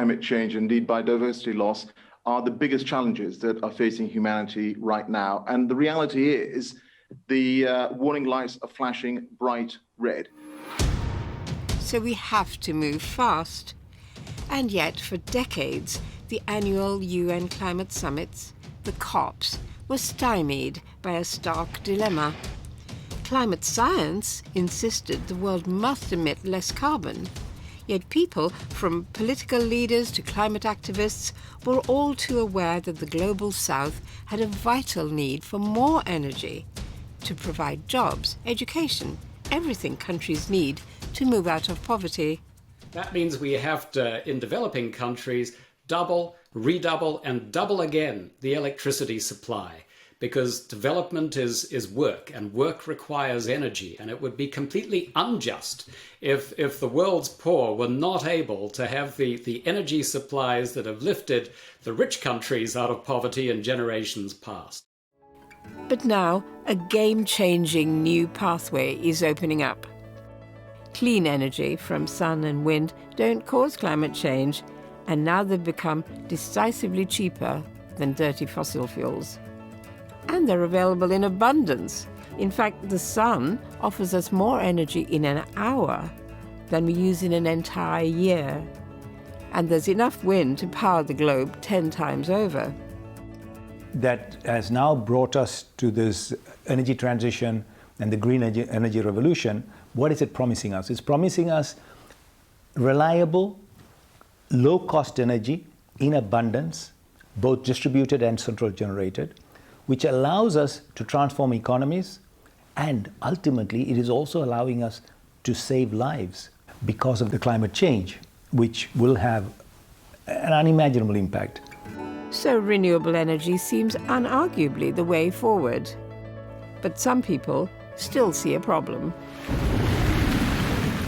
climate change, indeed biodiversity loss, are the biggest challenges that are facing humanity right now. And the reality is the warning lights are flashing bright red. So we have to move fast. And yet, for decades, the annual UN climate summits, the COPs, were stymied by a stark dilemma. Climate science insisted the world must emit less carbon, yet people, from political leaders to climate activists, were all too aware that the global south had a vital need for more energy to provide jobs, education, everything countries need to move out of poverty. That means we have to, in developing countries, double, redouble, and double again the electricity supply, because development is work, and work requires energy, and it would be completely unjust if the world's poor were not able to have the energy supplies that have lifted the rich countries out of poverty in generations past. But now, a game-changing new pathway is opening up. Clean energy from sun and wind don't cause climate change, and now they've become decisively cheaper than dirty fossil fuels. And they're available in abundance. In fact, the sun offers us more energy in an hour than we use in an entire year. And there's enough wind to power the globe 10 times over. That has now brought us to this energy transition and the green energy revolution. What is it promising us? It's promising us reliable, low-cost energy in abundance, both distributed and central generated, which allows us to transform economies, and ultimately it is also allowing us to save lives because of the climate change, which will have an unimaginable impact. So renewable energy seems unarguably the way forward. But some people still see a problem.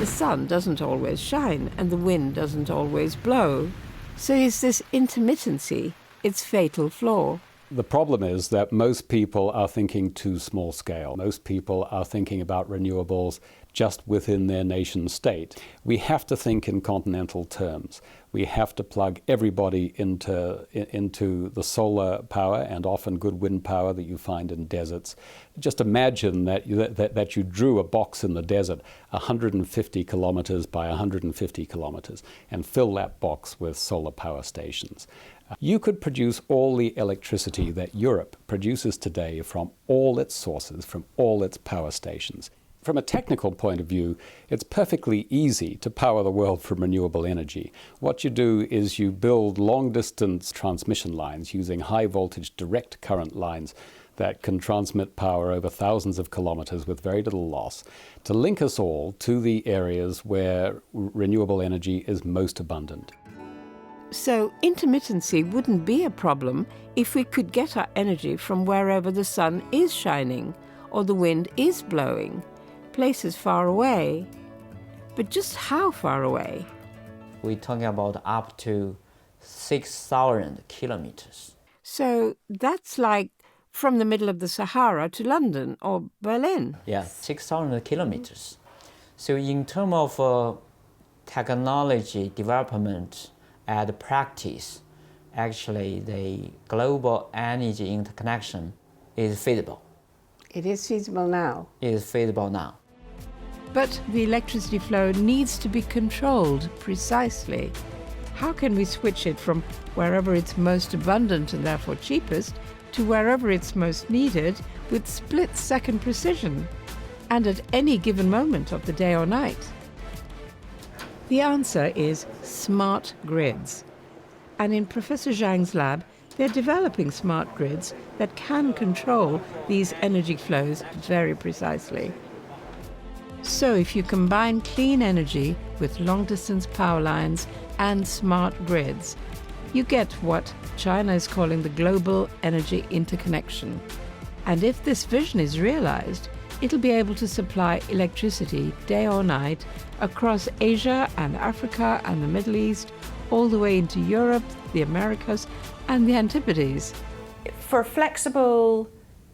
The sun doesn't always shine and the wind doesn't always blow. So is this intermittency its fatal flaw? The problem is that most people are thinking too small scale. Most people are thinking about renewables just within their nation state. We have to think in continental terms. We have to plug everybody into the solar power and often good wind power that you find in deserts. Just imagine that you drew a box in the desert 150 kilometers by 150 kilometers and fill that box with solar power stations. You could produce all the electricity that Europe produces today from all its sources, from all its power stations. From a technical point of view, it's perfectly easy to power the world from renewable energy. What you do is you build long-distance transmission lines using high-voltage direct current lines that can transmit power over thousands of kilometers with very little loss to link us all to the areas where renewable energy is most abundant. So intermittency wouldn't be a problem if we could get our energy from wherever the sun is shining or the wind is blowing, places far away. But just how far away? We're talking about up to 6,000 kilometers. So that's like from the middle of the Sahara to London or Berlin. Yeah, 6,000 kilometers. So in terms of technology development and practice, actually the global energy interconnection is feasible. It is feasible now. It is feasible now. But the electricity flow needs to be controlled precisely. How can we switch it from wherever it's most abundant and therefore cheapest to wherever it's most needed with split-second precision and at any given moment of the day or night? The answer is smart grids. And in Professor Zhang's lab, they're developing smart grids that can control these energy flows very precisely. So if you combine clean energy with long-distance power lines and smart grids, you get what China is calling the global energy interconnection. And if this vision is realized, it'll be able to supply electricity day or night across Asia and Africa and the Middle East, all the way into Europe, the Americas, and the Antipodes. For a flexible,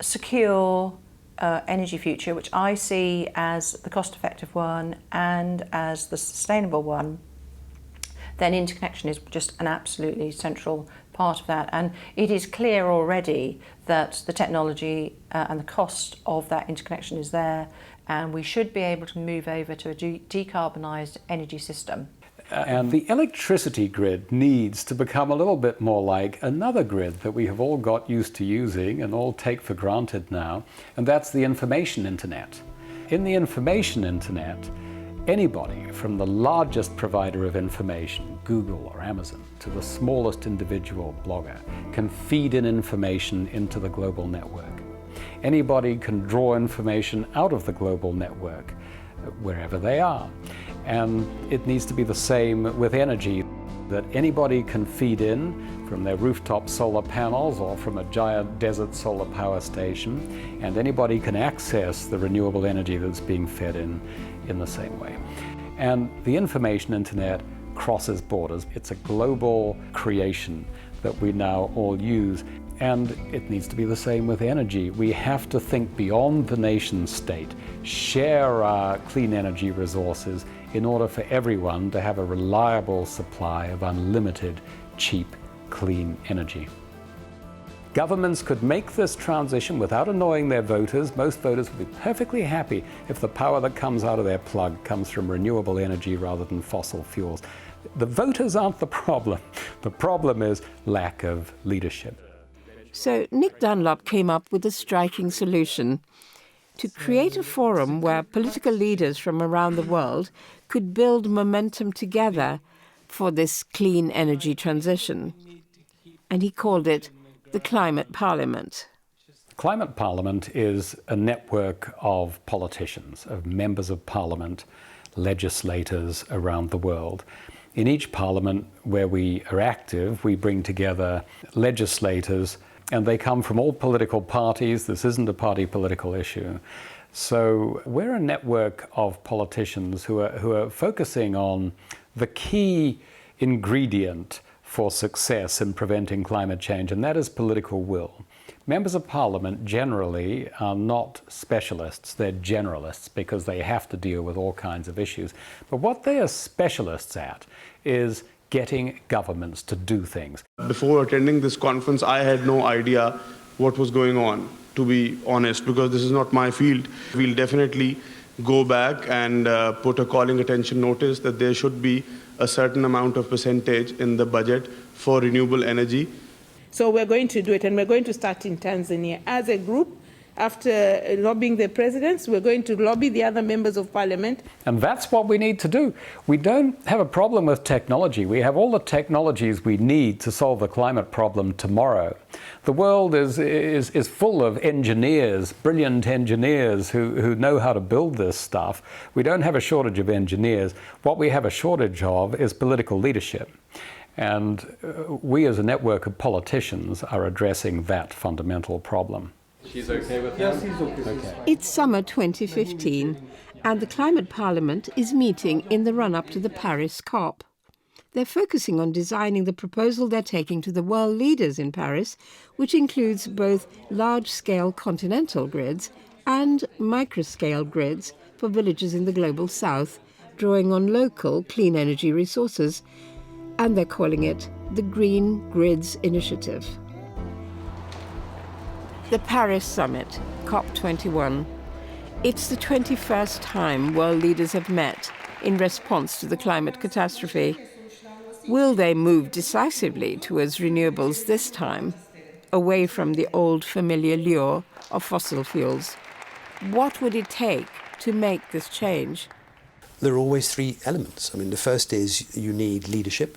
secure energy future, which I see as the cost-effective one and as the sustainable one, then interconnection is just an absolutely central part of that. And it is clear already that the technology and the cost of that interconnection is there, and we should be able to move over to a decarbonised energy system. And the electricity grid needs to become a little bit more like another grid that we have all got used to using and all take for granted now, and that's the information internet. In the information internet, anybody from the largest provider of information, Google or Amazon, to the smallest individual blogger, can feed in information into the global network. Anybody can draw information out of the global network wherever they are. And it needs to be the same with energy, that anybody can feed in from their rooftop solar panels or from a giant desert solar power station, and anybody can access the renewable energy that's being fed in the same way. And the information internet crosses borders. It's a global creation that we now all use. And it needs to be the same with energy. We have to think beyond the nation state, share our clean energy resources in order for everyone to have a reliable supply of unlimited, cheap, clean energy. Governments could make this transition without annoying their voters. Most voters would be perfectly happy if the power that comes out of their plug comes from renewable energy rather than fossil fuels. The voters aren't the problem. The problem is lack of leadership. So Nick Dunlop came up with a striking solution: to create a forum where political leaders from around the world could build momentum together for this clean energy transition. And he called it the Climate Parliament. Climate Parliament is a network of politicians, of members of parliament, legislators around the world. In each parliament where we are active, we bring together legislators, and they come from all political parties. This isn't a party political issue. So we're a network of politicians who are focusing on the key ingredient for success in preventing climate change, and that is political will. Members of Parliament generally are not specialists, they're generalists because they have to deal with all kinds of issues. But what they are specialists at is getting governments to do things. Before attending this conference, I had no idea what was going on, to be honest, because this is not my field. We'll definitely go back and put a calling attention notice that there should be a certain amount of percentage in the budget for renewable energy. So we're going to do it, and we're going to start in Tanzania. As a group, after lobbying the presidents, we're going to lobby the other members of parliament. And that's what we need to do. We don't have a problem with technology. We have all the technologies we need to solve the climate problem tomorrow. The world is full of engineers, brilliant engineers who know how to build this stuff. We don't have a shortage of engineers. What we have a shortage of is political leadership. And we as a network of politicians are addressing that fundamental problem. She's okay with that? Yes, he's okay. It's summer 2015, and the Climate Parliament is meeting in the run-up to the Paris COP. They're focusing on designing the proposal they're taking to the world leaders in Paris, which includes both large-scale continental grids and micro-scale grids for villages in the global south, drawing on local clean energy resources. And they're calling it the Green Grids Initiative. The Paris Summit, COP21. It's the 21st time world leaders have met in response to the climate catastrophe. Will they move decisively towards renewables this time, away from the old familiar lure of fossil fuels? What would it take to make this change? There are always three elements. I mean, the first is you need leadership.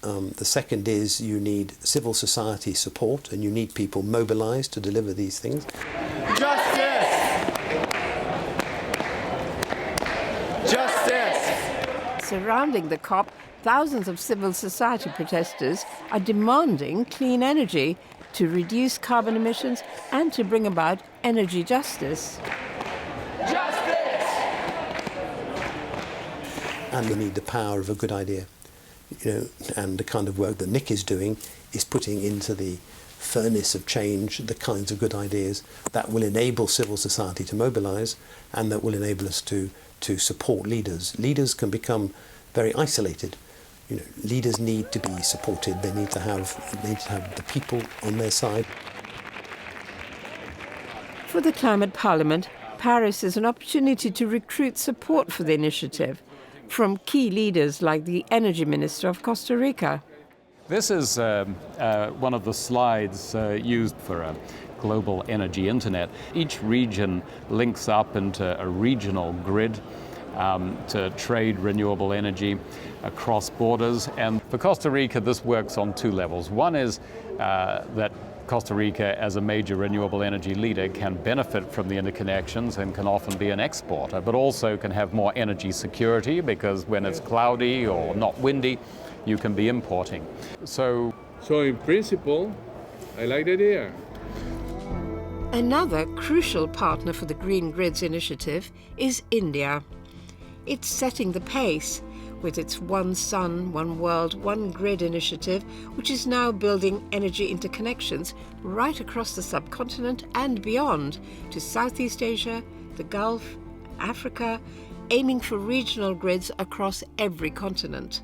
The second is you need civil society support, and you need people mobilized to deliver these things. Justice! Justice! Surrounding the COP, thousands of civil society protesters are demanding clean energy to reduce carbon emissions and to bring about energy justice. Justice! And you need the power of a good idea. You know, and the kind of work that Nick is doing is putting into the furnace of change the kinds of good ideas that will enable civil society to mobilize and that will enable us to support leaders. Leaders can become very isolated leaders need to be supported. They need to have the people on their side. For the Climate Parliament, Paris is an opportunity to recruit support for the initiative from key leaders like the Energy Minister of Costa Rica. This is one of the slides used for a global energy internet. Each region links up into a regional grid to trade renewable energy across borders. And for Costa Rica, this works on two levels. One is that Costa Rica, as a major renewable energy leader, can benefit from the interconnections and can often be an exporter, but also can have more energy security because when it's cloudy or not windy, you can be importing. So in principle, I like the idea. Another crucial partner for the Green Grids initiative is India. It's setting the pace with its One Sun, One World, One Grid initiative, which is now building energy interconnections right across the subcontinent and beyond to Southeast Asia, the Gulf, Africa, aiming for regional grids across every continent.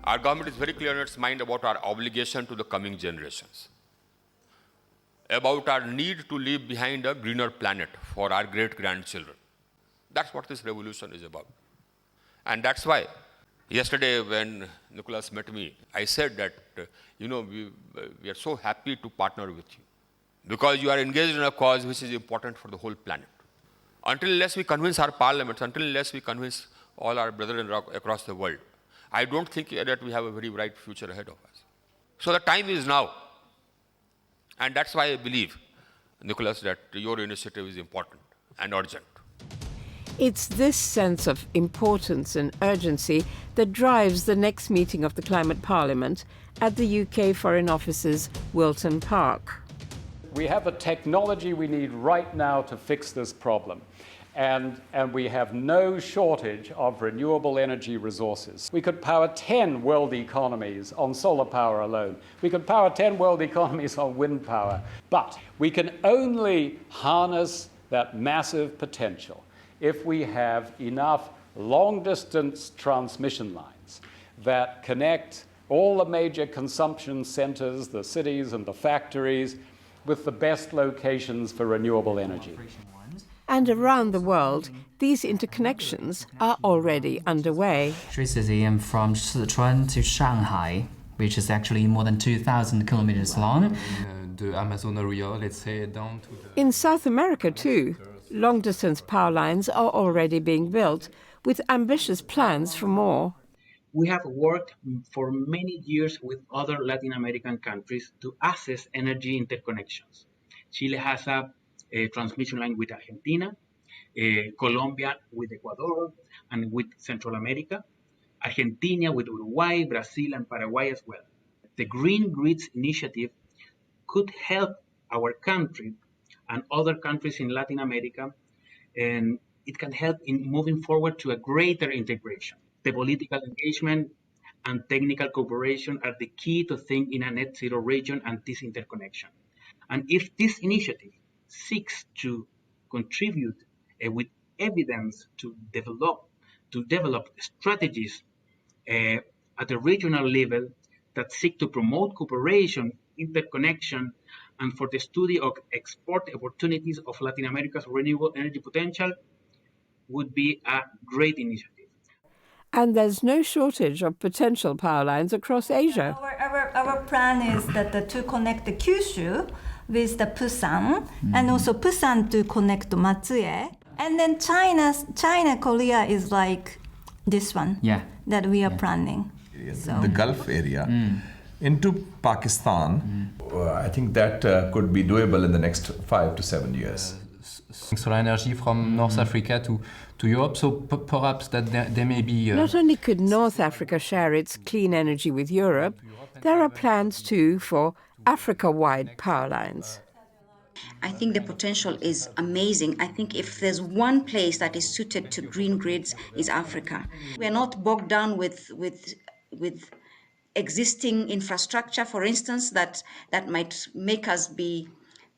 Our government is very clear in its mind about our obligation to the coming generations, about our need to leave behind a greener planet for our great-grandchildren. That's what this revolution is about. And that's why yesterday when Nicholas met me, I said that, we are so happy to partner with you because you are engaged in a cause which is important for the whole planet. Unless we convince our parliaments, unless we convince all our brethren across the world, I don't think that we have a very bright future ahead of us. So the time is now. And that's why I believe, Nicholas, that your initiative is important and urgent. It's this sense of importance and urgency that drives the next meeting of the Climate Parliament at the UK Foreign Office's Wilton Park. we have the technology we need right now to fix this problem. And we have no shortage of renewable energy resources. We could power 10 world economies on solar power alone. We could power 10 world economies on wind power. But we can only harness that massive potential if we have enough long-distance transmission lines that connect all the major consumption centers, the cities and the factories, with the best locations for renewable energy. And around the world, these interconnections are already underway. Electricity from Sichuan to Shanghai, which is actually more than 2,000 kilometers long. The Amazon area, let's say, down to the... In South America too, long-distance power lines are already being built, with ambitious plans for more. We have worked for many years with other Latin American countries to assess energy interconnections. Chile has a transmission line with Argentina, Colombia with Ecuador and with Central America, Argentina with Uruguay, Brazil and Paraguay as well. The Green Grids initiative could help our country and other countries in Latin America, and it can help in moving forward to a greater integration. The political engagement and technical cooperation are the key to think in a net zero region and this interconnection. And if this initiative seeks to contribute with evidence to develop strategies at a regional level that seek to promote cooperation, interconnection, and for the study of export opportunities of Latin America's renewable energy potential, would be a great initiative. And there's no shortage of potential power lines across Asia. Our plan is that to connect the Kyushu with the Busan, and also Busan to connect to Matsue. And then China, Korea is like this one that we are planning. So. The Gulf area into Pakistan. I think that could be doable in the next 5 to 7 years. Solar energy from North Africa to Europe, so perhaps that there may be... Not only could North Africa share its clean energy with Europe, there are plans too for Africa-wide power lines. I think the potential is amazing. I think if there's one place that is suited to green grids, is Africa. We're not bogged down with existing infrastructure, for instance, that might make us be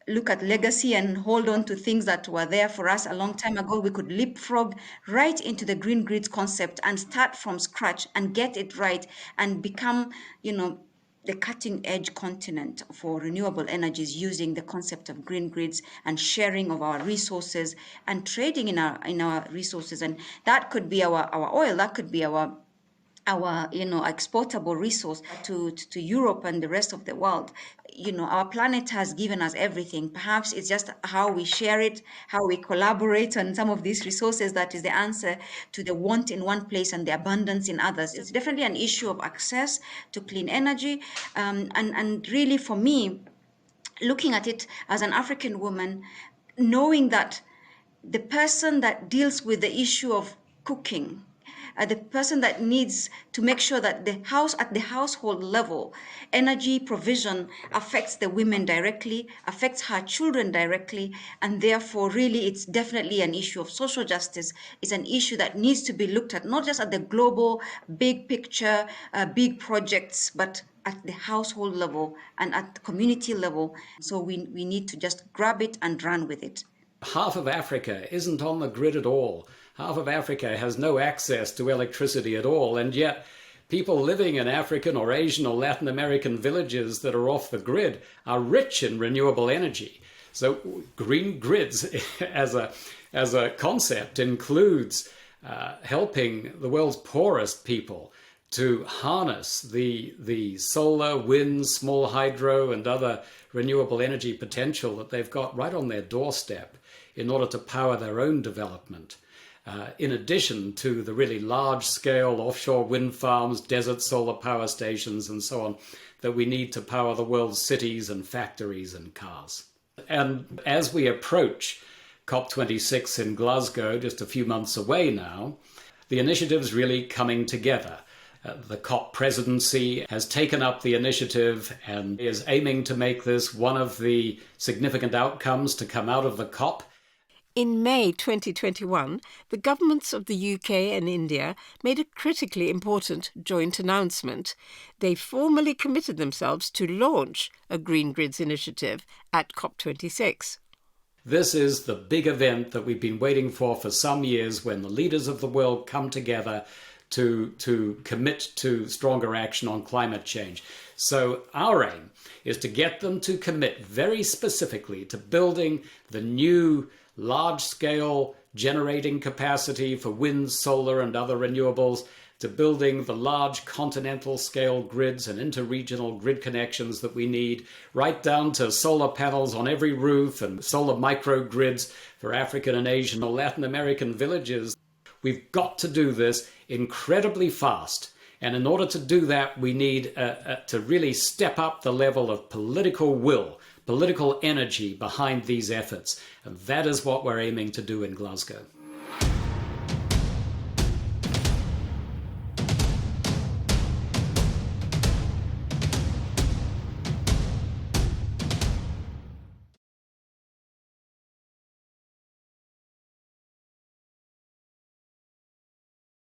look at legacy and hold on to things that were there for us a long time ago. We could leapfrog right into the green grids concept and start from scratch and get it right and become, the cutting edge continent for renewable energies, using the concept of green grids and sharing of our resources and trading in our resources. And that could be our oil, that could be our exportable resource to Europe and the rest of the world. Our planet has given us everything. Perhaps it's just how we share it, how we collaborate on some of these resources that is the answer to the want in one place and the abundance in others. It's definitely an issue of access to clean energy. And really, for me, looking at it as an African woman, knowing that the person that deals with the issue of cooking, the person that needs to make sure that at the household level, energy provision affects the women directly, affects her children directly, and therefore really it's definitely an issue of social justice. It's an issue that needs to be looked at, not just at the global, big picture, big projects, but at the household level and at the community level. So we need to just grab it and run with it. Half of Africa isn't on the grid at all. Half of Africa has no access to electricity at all, and yet people living in African or Asian or Latin American villages that are off the grid are rich in renewable energy. So green grids as a concept includes helping the world's poorest people to harness the solar, wind, small hydro and other renewable energy potential that they've got right on their doorstep in order to power their own development. In addition to the really large-scale offshore wind farms, desert solar power stations, and so on, that we need to power the world's cities and factories and cars. And as we approach COP26 in Glasgow, just a few months away now, the initiative's really coming together. The COP presidency has taken up the initiative and is aiming to make this one of the significant outcomes to come out of the COP. In May 2021, the governments of the UK and India made a critically important joint announcement. They formally committed themselves to launch a Green Grids initiative at COP26. This is the big event that we've been waiting for some years, when the leaders of the world come together to commit to stronger action on climate change. So our aim is to get them to commit very specifically to building the new large-scale generating capacity for wind, solar and other renewables, to building the large continental-scale grids and interregional grid connections that we need, right down to solar panels on every roof and solar microgrids for African and Asian or Latin American villages. We've got to do this incredibly fast. And in order to do that, we need to really step up the level of political will, political energy behind these efforts. And that is what we're aiming to do in Glasgow.